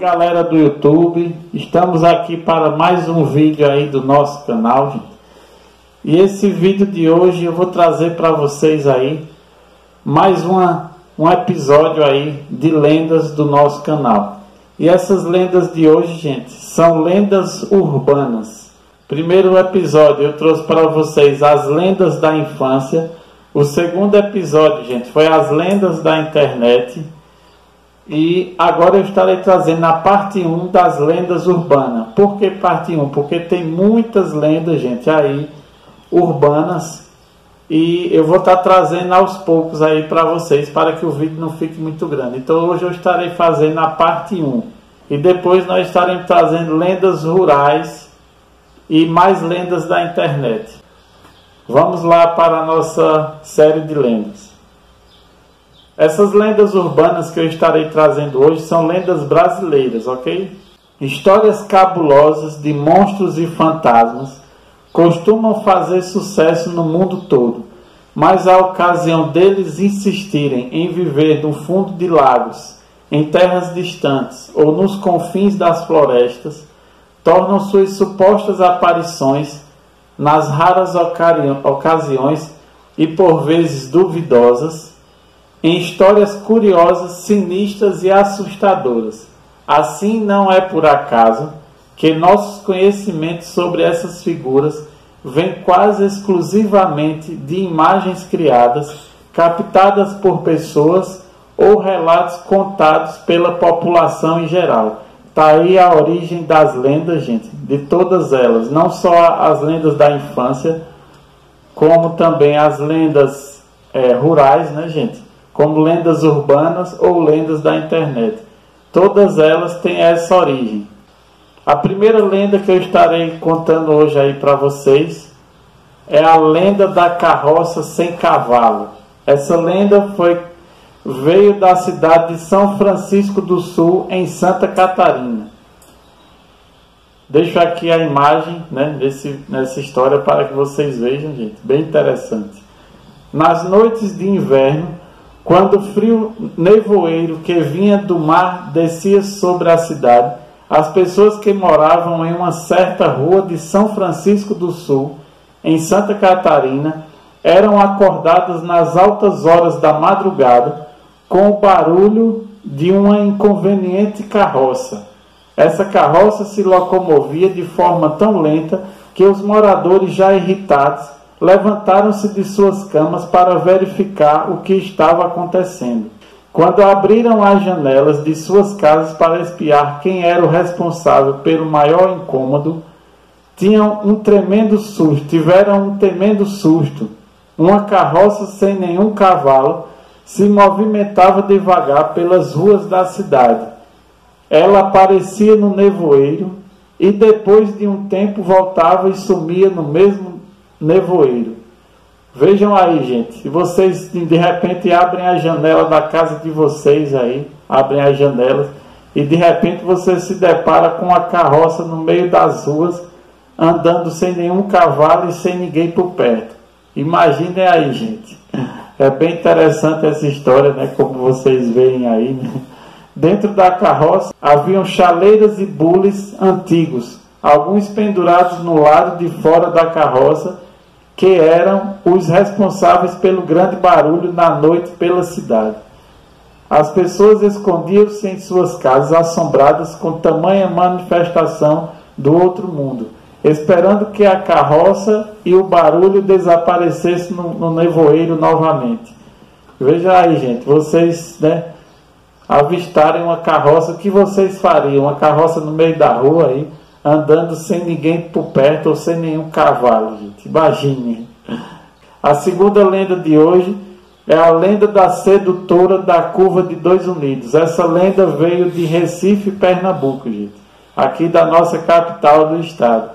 galera do YouTube, estamos aqui para mais um vídeo aí do nosso canal, gente. E esse vídeo de hoje eu vou trazer para vocês aí mais um episódio aí de lendas do nosso canal. E essas lendas de hoje, gente, são lendas urbanas. Primeiro episódio eu trouxe para vocês as lendas da infância. O segundo episódio, gente, foi as lendas da internet. E agora eu estarei trazendo a parte 1 das lendas urbanas. Por que parte 1? Porque tem muitas lendas, gente, aí urbanas. E eu vou estar trazendo aos poucos aí para vocês, para que o vídeo não fique muito grande. Então hoje eu estarei fazendo a parte 1. E depois nós estaremos trazendo lendas rurais e mais lendas da internet. Vamos lá para a nossa série de lendas. Essas lendas urbanas que eu estarei trazendo hoje são lendas brasileiras, ok? Histórias cabulosas de monstros e fantasmas costumam fazer sucesso no mundo todo, mas a ocasião deles insistirem em viver no fundo de lagos, em terras distantes ou nos confins das florestas, tornam suas supostas aparições nas raras ocasiões e por vezes duvidosas, em histórias curiosas, sinistras e assustadoras. Assim, não é por acaso que nossos conhecimentos sobre essas figuras vêm quase exclusivamente de imagens criadas, captadas por pessoas ou relatos contados pela população em geral. Está aí a origem das lendas, gente, de todas elas, não só as lendas da infância, como também as lendas rurais, né, gente? Como lendas urbanas ou lendas da internet. Todas elas têm essa origem. A primeira lenda que eu estarei contando hoje aí para vocês é a lenda da carroça sem cavalo. Essa lenda veio da cidade de São Francisco do Sul, em Santa Catarina. Deixo aqui a imagem, né, nessa história para que vocês vejam, gente. Bem interessante. Nas noites de inverno, quando o frio nevoeiro que vinha do mar descia sobre a cidade, as pessoas que moravam em uma certa rua de São Francisco do Sul, em Santa Catarina, eram acordadas nas altas horas da madrugada com o barulho de uma inconveniente carroça. Essa carroça se locomovia de forma tão lenta que os moradores, já irritados, levantaram-se de suas camas para verificar o que estava acontecendo. Quando abriram as janelas de suas casas para espiar quem era o responsável pelo maior incômodo, tiveram um tremendo susto. Uma carroça sem nenhum cavalo se movimentava devagar pelas ruas da cidade. Ela aparecia no nevoeiro e depois de um tempo voltava e sumia no mesmo nevoeiro. Vejam aí, gente, se vocês de repente abrem a janela da casa de vocês aí, abrem as janelas e de repente você se depara com a carroça no meio das ruas, andando sem nenhum cavalo e sem ninguém por perto. Imaginem aí, gente. É bem interessante essa história, né, como vocês veem aí, né? Dentro da carroça haviam chaleiras e bules antigos, alguns pendurados no lado de fora da carroça, que eram os responsáveis pelo grande barulho na noite pela cidade. As pessoas escondiam-se em suas casas, assombradas com tamanha manifestação do outro mundo, esperando que a carroça e o barulho desaparecessem no nevoeiro novamente. Veja aí, gente, vocês, né, avistarem uma carroça, o que vocês fariam? Uma carroça no meio da rua aí, andando sem ninguém por perto ou sem nenhum cavalo, gente. Imagine. A segunda lenda de hoje é a lenda da sedutora da curva de Dois Unidos. Essa lenda veio de Recife, Pernambuco, gente. Aqui da nossa capital do estado.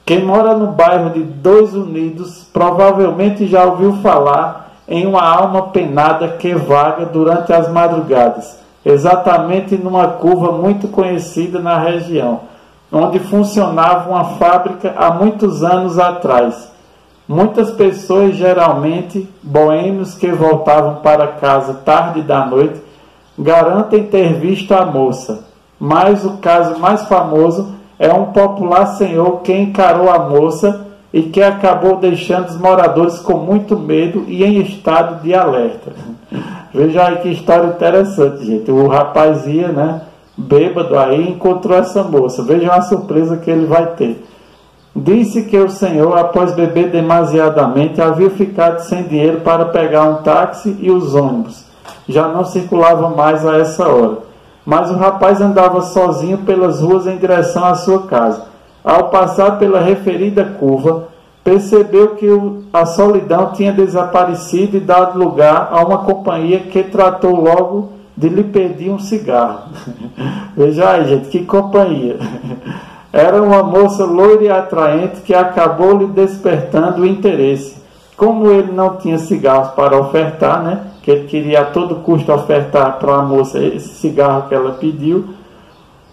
Quem mora no bairro de Dois Unidos provavelmente já ouviu falar em uma alma penada que vaga durante as madrugadas, exatamente numa curva muito conhecida na região, onde funcionava uma fábrica há muitos anos atrás. Muitas pessoas, geralmente boêmios que voltavam para casa tarde da noite, garantem ter visto a moça. Mas o caso mais famoso é um popular senhor que encarou a moça e que acabou deixando os moradores com muito medo e em estado de alerta. Veja aí que história interessante, gente. O rapaz ia, né, bêbado aí, e encontrou essa moça. Veja a surpresa que ele vai ter. Disse que o senhor, após beber demasiadamente, havia ficado sem dinheiro para pegar um táxi e os ônibus já não circulavam mais a essa hora. Mas o rapaz andava sozinho pelas ruas em direção à sua casa. Ao passar pela referida curva, percebeu que a solidão tinha desaparecido e dado lugar a uma companhia que tratou logo de lhe pedir um cigarro. Veja aí, gente, que companhia. Era uma moça loira e atraente que acabou lhe despertando o interesse. Como ele não tinha cigarros para ofertar, né, que ele queria a todo custo ofertar para a moça esse cigarro que ela pediu,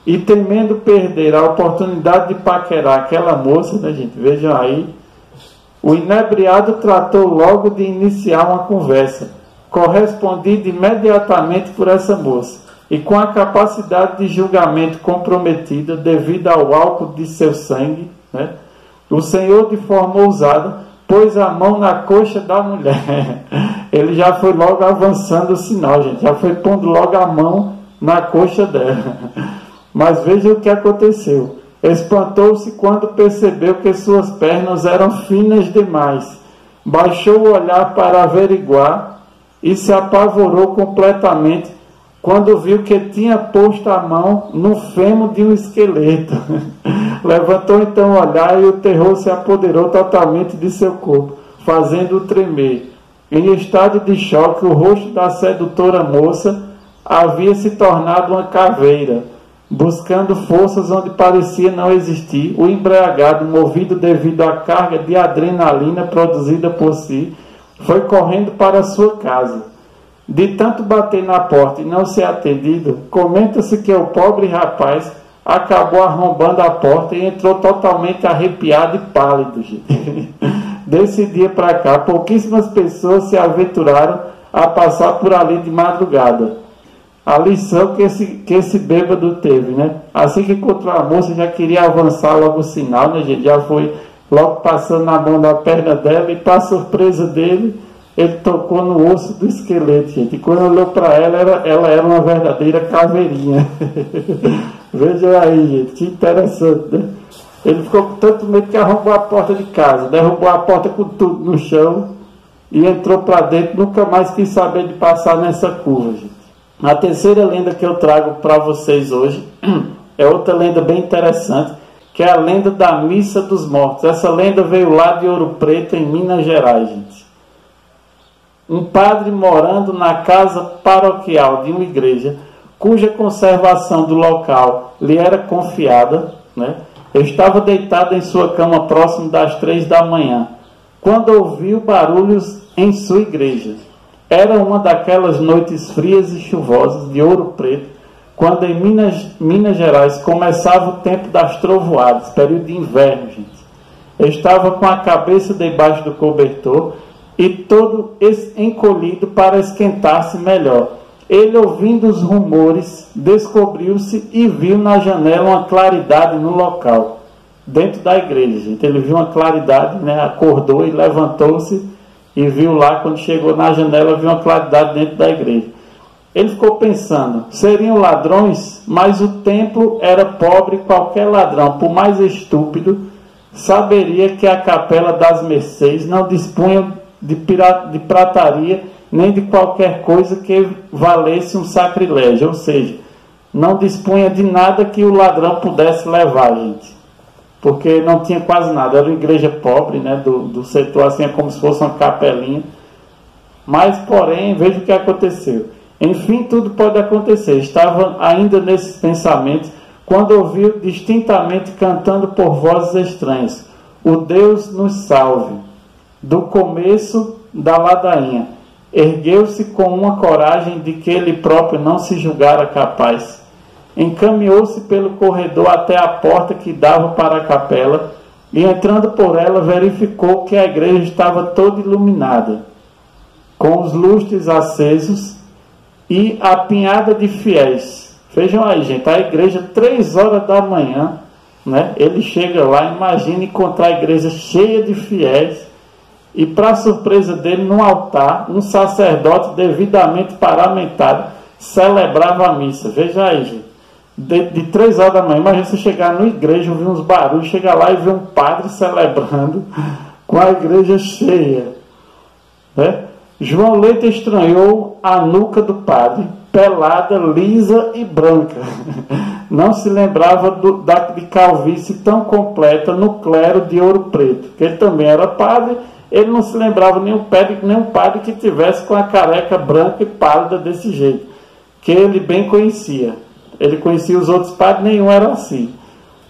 e temendo perder a oportunidade de paquerar aquela moça, né, gente, vejam aí, o inebriado tratou logo de iniciar uma conversa, correspondido imediatamente por essa moça, e com a capacidade de julgamento comprometida devido ao álcool de seu sangue, né, o senhor, de forma ousada, pôs a mão na coxa da mulher. Ele já foi logo avançando o sinal, gente, já foi pondo logo a mão na coxa dela. Mas veja o que aconteceu. Espantou-se quando percebeu que suas pernas eram finas demais. Baixou o olhar para averiguar e se apavorou completamente quando viu que tinha posto a mão no fêmur de um esqueleto. Levantou então o olhar e o terror se apoderou totalmente de seu corpo, fazendo-o tremer. Em estado de choque, o rosto da sedutora moça havia se tornado uma caveira. Buscando forças onde parecia não existir, o embriagado, movido devido à carga de adrenalina produzida por si, foi correndo para sua casa. De tanto bater na porta e não ser atendido, comenta-se que o pobre rapaz acabou arrombando a porta e entrou totalmente arrepiado e pálido. Desse dia para cá, pouquíssimas pessoas se aventuraram a passar por ali de madrugada. A lição que esse bêbado teve, né? Assim que encontrou a moça, já queria avançar logo o sinal, né, gente? Já foi logo passando a mão na perna dela e, para surpresa dele, ele tocou no osso do esqueleto, gente. E quando olhou para ela, ela era uma verdadeira caveirinha. Veja aí, gente, que interessante, né? Ele ficou com tanto medo que arrombou a porta de casa, derrubou a porta com tudo no chão e entrou para dentro, nunca mais quis saber de passar nessa curva, gente. A terceira lenda que eu trago para vocês hoje é outra lenda bem interessante, que é a lenda da Missa dos Mortos. Essa lenda veio lá de Ouro Preto, em Minas Gerais, gente. Um padre morando na casa paroquial de uma igreja, cuja conservação do local lhe era confiada, né, estava deitado em sua cama próximo das 3 da manhã, quando ouviu barulhos em sua igreja. Era uma daquelas noites frias e chuvosas de Ouro Preto, quando em Minas Gerais começava o tempo das trovoadas, período de inverno, gente. Estava com a cabeça debaixo do cobertor e todo encolhido para esquentar-se melhor. Ele, ouvindo os rumores, descobriu-se e viu na janela uma claridade no local, dentro da igreja, gente. Ele viu uma claridade, né? Acordou e levantou-se e viu lá, quando chegou na janela, viu uma claridade dentro da igreja. Ele ficou pensando, seriam ladrões, mas o templo era pobre, qualquer ladrão, por mais estúpido, saberia que a Capela das Mercês não dispunha de prataria, nem de qualquer coisa que valesse um sacrilégio, ou seja, não dispunha de nada que o ladrão pudesse levar, gente. Porque não tinha quase nada, era uma igreja pobre, né, do setor, assim, é como se fosse uma capelinha. Mas, porém, veja o que aconteceu. Enfim, tudo pode acontecer. Estava ainda nesses pensamentos, quando ouviu distintamente cantando por vozes estranhas: "O Deus nos salve", do começo da ladainha. Ergueu-se com uma coragem de que ele próprio não se julgara capaz. Encaminhou-se pelo corredor até a porta que dava para a capela e, entrando por ela, verificou que a igreja estava toda iluminada, com os lustres acesos, e apinhada de fiéis, Vejam aí, gente, a igreja 3 horas da manhã, né? Ele chega lá, imagina encontrar a igreja cheia de fiéis e, para surpresa dele, no altar, um sacerdote devidamente paramentado celebrava a missa. Veja aí, gente, de 3 horas da manhã, imagina você chegar na igreja, ouvir uns barulhos, chegar lá e ver um padre celebrando com a igreja cheia, né? João Leite estranhou a nuca do padre, pelada, lisa e branca. Não se lembrava de calvície tão completa no clero de Ouro Preto, que ele também era padre. Ele não se lembrava nenhum padre que tivesse com a careca branca e pálida desse jeito, que ele bem conhecia. Ele conhecia os outros padres, nenhum era assim.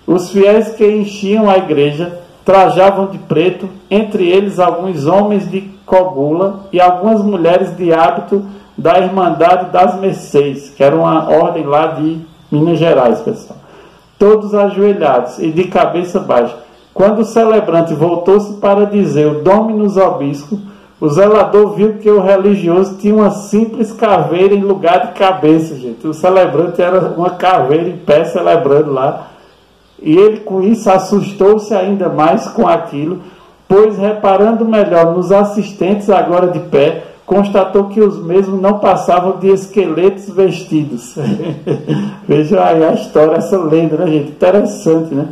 Os fiéis que enchiam a igreja trajavam de preto, entre eles alguns homens de cogula e algumas mulheres de hábito da Irmandade das Mercês, que era uma ordem lá de Minas Gerais, pessoal. Todos ajoelhados e de cabeça baixa. Quando o celebrante voltou-se para dizer o Dominus Obispo, o zelador viu que o religioso tinha uma simples caveira em lugar de cabeça, gente. O celebrante era uma caveira em pé celebrando lá. E ele, com isso, assustou-se ainda mais com aquilo, pois, reparando melhor nos assistentes agora de pé, constatou que os mesmos não passavam de esqueletos vestidos. Veja aí a história, essa lenda, né, gente? Interessante, né?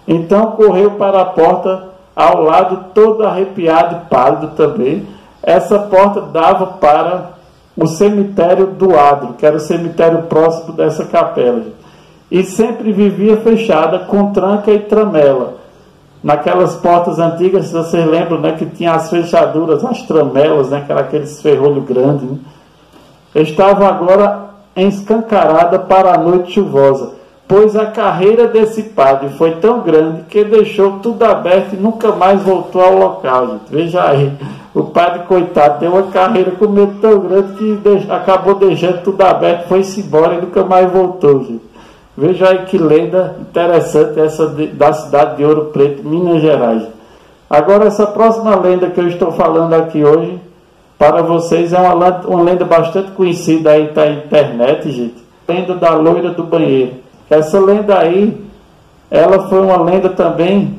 Então correu para a porta ao lado, todo arrepiado e pálido também. Essa porta dava para o cemitério do Adro, que era o cemitério próximo dessa capela, gente. E sempre vivia fechada, com tranca e tramela. Naquelas portas antigas, se vocês lembram, né, que tinha as fechaduras, as tramelas, né, que eram aqueles ferrolhos grandes, né? Estava agora escancarada para a noite chuvosa, pois a carreira desse padre foi tão grande que deixou tudo aberto e nunca mais voltou ao local, gente. Veja aí, o padre, coitado, deu uma carreira com medo tão grande que acabou deixando tudo aberto, foi-se embora e nunca mais voltou, gente. Veja aí que lenda interessante essa da cidade de Ouro Preto, Minas Gerais. Agora, essa próxima lenda que eu estou falando aqui hoje para vocês é uma lenda bastante conhecida aí na internet, gente. Lenda da loira do banheiro. Essa lenda aí, ela foi uma lenda também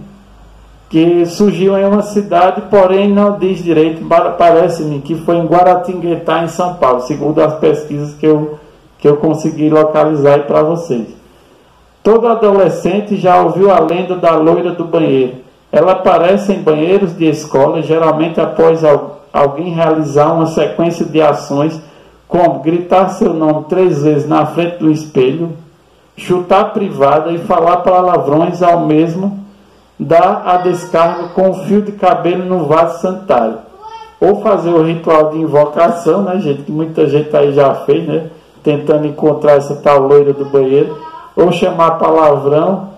que surgiu em uma cidade, porém não diz direito, parece-me que foi em Guaratinguetá, em São Paulo, segundo as pesquisas que eu consegui localizar aí para vocês. Todo adolescente já ouviu a lenda da loira do banheiro. Ela aparece em banheiros de escola, geralmente após alguém realizar uma sequência de ações, como gritar seu nome 3 vezes na frente do espelho, chutar a privada e falar palavrões ao mesmo, dar a descarga com um fio de cabelo no vaso sanitário. Ou fazer o ritual de invocação, né, gente, que muita gente aí já fez, né, tentando encontrar essa tal loira do banheiro, ou chamar palavrão,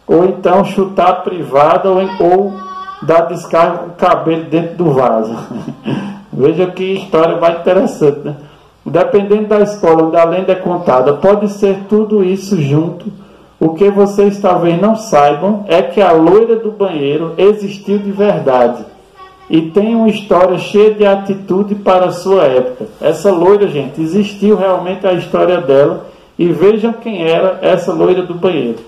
ou então chutar a privada, ou dar descarga com o cabelo dentro do vaso. Veja que história mais interessante, né? Dependendo da escola onde a lenda é contada, pode ser tudo isso junto. O que vocês talvez não saibam é que a loira do banheiro existiu de verdade e tem uma história cheia de atitude para a sua época. Essa loira, gente, existiu realmente a história dela. E vejam quem era essa loira do banheiro.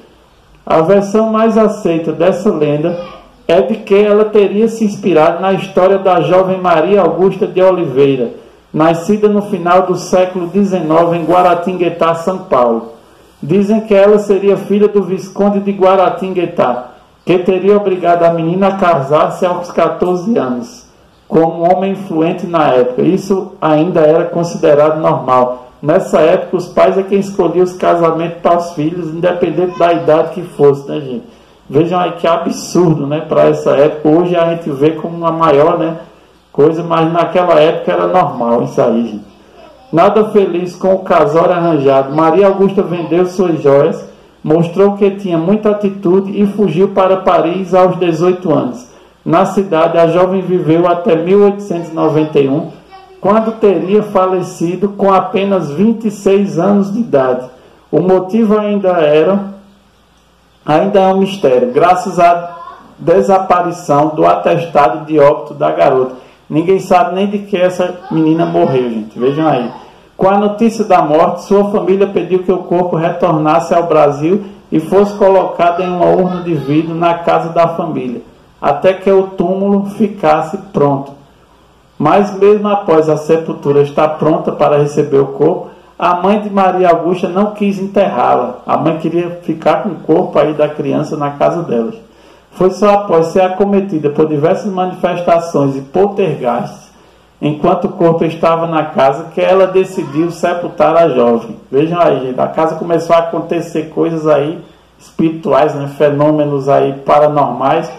A versão mais aceita dessa lenda é de que ela teria se inspirado na história da jovem Maria Augusta de Oliveira, nascida no final do século XIX em Guaratinguetá, São Paulo. Dizem que ela seria filha do Visconde de Guaratinguetá, que teria obrigado a menina a casar-se aos 14 anos, como um homem influente na época. Isso ainda era considerado normal. Nessa época, os pais é quem escolhia os casamentos para os filhos, independente da idade que fosse, né, gente? Vejam aí que absurdo, né, para essa época. Hoje a gente vê como uma maior, né, coisa, mas naquela época era normal isso aí, gente. Nada feliz com o casório arranjado, Maria Augusta vendeu suas joias, mostrou que tinha muita atitude e fugiu para Paris aos 18 anos. Na cidade, a jovem viveu até 1891, quando teria falecido com apenas 26 anos de idade. O motivo ainda é um mistério, graças à desaparição do atestado de óbito da garota. Ninguém sabe nem de que essa menina morreu, gente. Vejam aí. Com a notícia da morte, sua família pediu que o corpo retornasse ao Brasil e fosse colocado em uma urna de vidro na casa da família, até que o túmulo ficasse pronto. Mas mesmo após a sepultura estar pronta para receber o corpo, a mãe de Maria Augusta não quis enterrá-la. A mãe queria ficar com o corpo aí da criança na casa delas. Foi só após ser acometida por diversas manifestações e poltergeists, enquanto o corpo estava na casa, que ela decidiu sepultar a jovem. Vejam aí, gente, a casa começou a acontecer coisas aí espirituais, né? Fenômenos aí paranormais,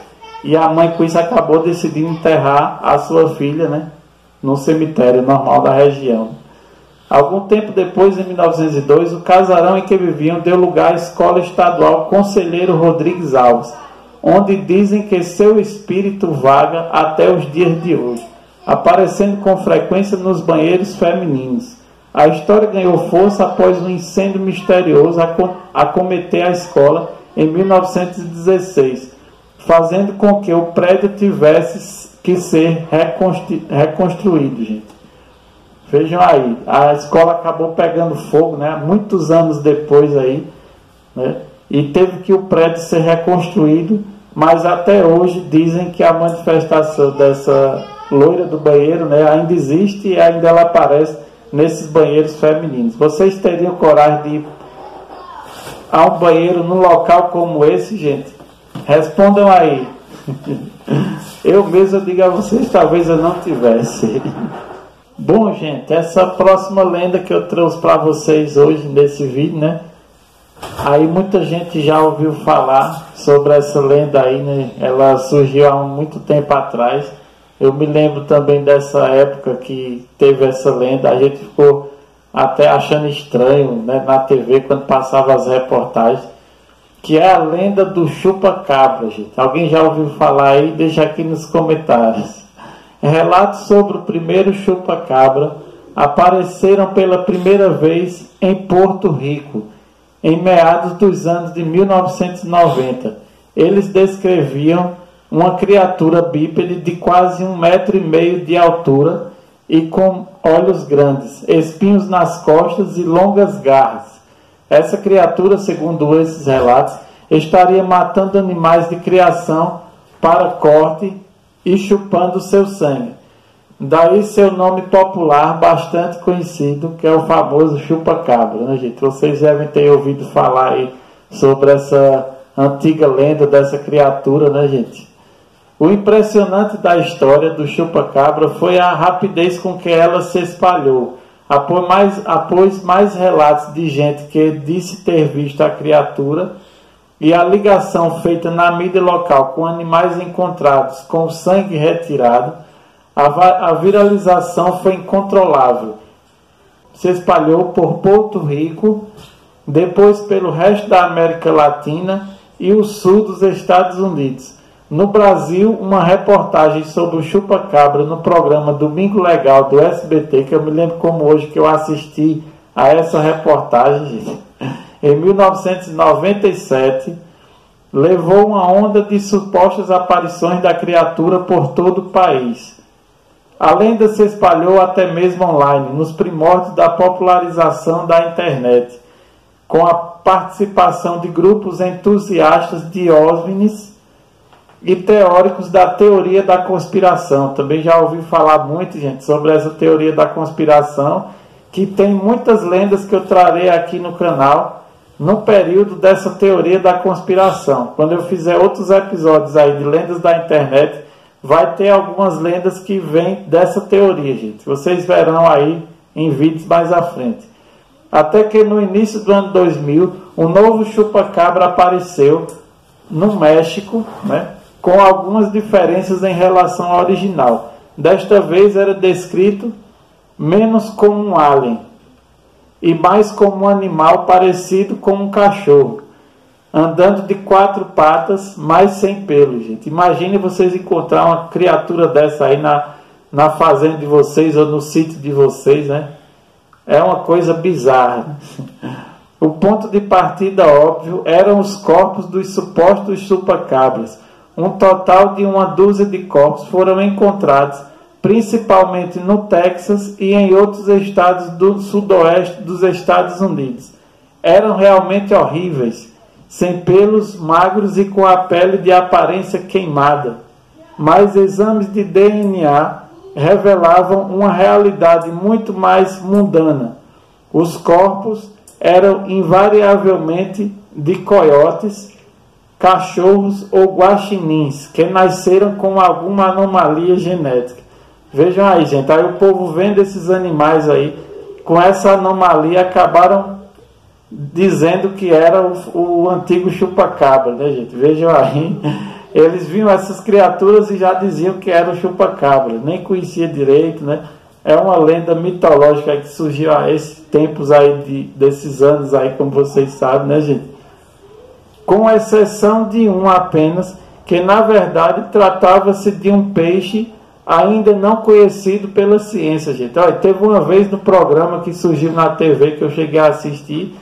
e a mãe com isso acabou decidindo enterrar a sua filha, né? No cemitério normal da região. Algum tempo depois, em 1902, o casarão em que viviam deu lugar à Escola Estadual Conselheiro Rodrigues Alves, onde dizem que seu espírito vaga até os dias de hoje, aparecendo com frequência nos banheiros femininos. A história ganhou força após um incêndio misterioso acometer a escola em 1916, fazendo com que o prédio tivesse que ser reconstruído, gente. Vejam aí, a escola acabou pegando fogo, né, muitos anos depois aí, né, e teve que o prédio ser reconstruído, mas até hoje dizem que a manifestação dessa loira do banheiro, né, ainda existe e ainda ela aparece nesses banheiros femininos. Vocês teriam coragem de ir a um banheiro num local como esse, gente? Respondam aí. Eu mesmo digo a vocês, talvez eu não tivesse. Bom, gente, essa próxima lenda que eu trouxe para vocês hoje nesse vídeo, né? Aí muita gente já ouviu falar sobre essa lenda aí, né? Ela surgiu há muito tempo atrás. Eu me lembro também dessa época que teve essa lenda. A gente ficou até achando estranho, né, na TV quando passava as reportagens, que é a lenda do chupa-cabra, gente. Alguém já ouviu falar aí? Deixa aqui nos comentários. Relatos sobre o primeiro chupa-cabra apareceram pela primeira vez em Porto Rico, em meados dos anos de 1990. Eles descreviam uma criatura bípede de quase 1,5 metro de altura e com olhos grandes, espinhos nas costas e longas garras. Essa criatura, segundo esses relatos, estaria matando animais de criação para corte e chupando seu sangue. Daí seu nome popular bastante conhecido, que é o famoso chupa-cabra, né, gente? Vocês devem ter ouvido falar aí sobre essa antiga lenda dessa criatura, né, gente? O impressionante da história do chupa-cabra foi a rapidez com que ela se espalhou. Após mais relatos de gente que disse ter visto a criatura e a ligação feita na mídia local com animais encontrados com o sangue retirado, a viralização foi incontrolável. Se espalhou por Porto Rico, depois pelo resto da América Latina e o sul dos Estados Unidos. No Brasil, uma reportagem sobre o chupa-cabra no programa Domingo Legal do SBT, que eu me lembro como hoje que eu assisti a essa reportagem, em 1997, levou uma onda de supostas aparições da criatura por todo o país. A lenda se espalhou até mesmo online, nos primórdios da popularização da internet, com a participação de grupos entusiastas de OVNIs e teóricos da teoria da conspiração. Também já ouvi falar muito, gente, sobre essa teoria da conspiração, que tem muitas lendas que eu trarei aqui no canal no período dessa teoria da conspiração. Quando eu fizer outros episódios aí de lendas da internet, vai ter algumas lendas que vêm dessa teoria, gente. Vocês verão aí em vídeos mais à frente. Até que no início do ano 2000, um novo chupa-cabra apareceu no México, né, com algumas diferenças em relação ao original. Desta vez era descrito menos como um alien e mais como um animal parecido com um cachorro, andando de 4 patas, mas sem pelo, gente. Imagine vocês encontrar uma criatura dessa aí na fazenda de vocês ou no sítio de vocês, né? É uma coisa bizarra. O ponto de partida óbvio eram os corpos dos supostos chupa-cabras. Um total de 1 dúzia de corpos foram encontrados principalmente no Texas e em outros estados do sudoeste dos Estados Unidos. Eram realmente horríveis, sem pelos, magros e com a pele de aparência queimada. Mas exames de DNA revelavam uma realidade muito mais mundana. Os corpos eram invariavelmente de coiotes, cachorros ou guaxinins, que nasceram com alguma anomalia genética. Vejam aí, gente, aí o povo vendo esses animais aí, com essa anomalia, acabaram dizendo que era o antigo chupa-cabra, né, gente? Vejam aí, eles viam essas criaturas e já diziam que era o chupa-cabra, nem conhecia direito, né? É uma lenda mitológica que surgiu há esses tempos aí, desses anos aí, como vocês sabem, né, gente? Com exceção de um apenas, que na verdade tratava-se de um peixe ainda não conhecido pela ciência, gente. Olha, teve uma vez no programa que surgiu na TV, que eu cheguei a assistir,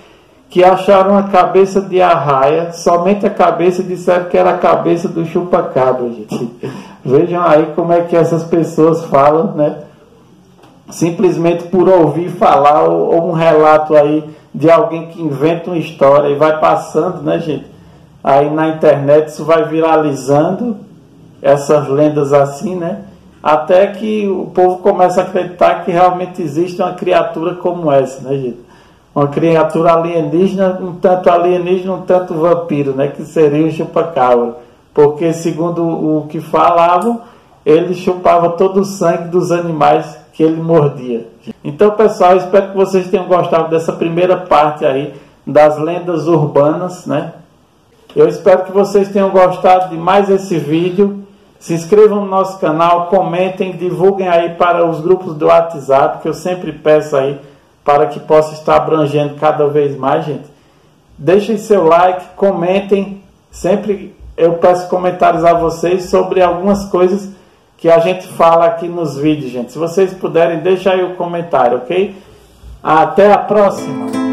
que acharam uma cabeça de arraia, somente a cabeça, e disseram que era a cabeça do chupa-cabra, gente. Vejam aí como é que essas pessoas falam, né? Simplesmente por ouvir falar, ou um relato aí de alguém que inventa uma história e vai passando, né, gente? Aí na internet isso vai viralizando, essas lendas assim, né? Até que o povo começa a acreditar que realmente existe uma criatura como essa, né, gente? Uma criatura alienígena, um tanto vampiro, né? Que seria o chupa-cabra. Porque, segundo o que falavam, ele chupava todo o sangue dos animais que ele mordia. Então, pessoal, espero que vocês tenham gostado dessa primeira parte aí das lendas urbanas, né? Eu espero que vocês tenham gostado de mais esse vídeo. Se inscrevam no nosso canal, comentem, divulguem aí para os grupos do WhatsApp, que eu sempre peço aí, para que possa estar abrangendo cada vez mais, gente. Deixem seu like, comentem. Sempre eu peço comentários a vocês sobre algumas coisas que a gente fala aqui nos vídeos, gente. Se vocês puderem, deixa aí o comentário, ok? Até a próxima!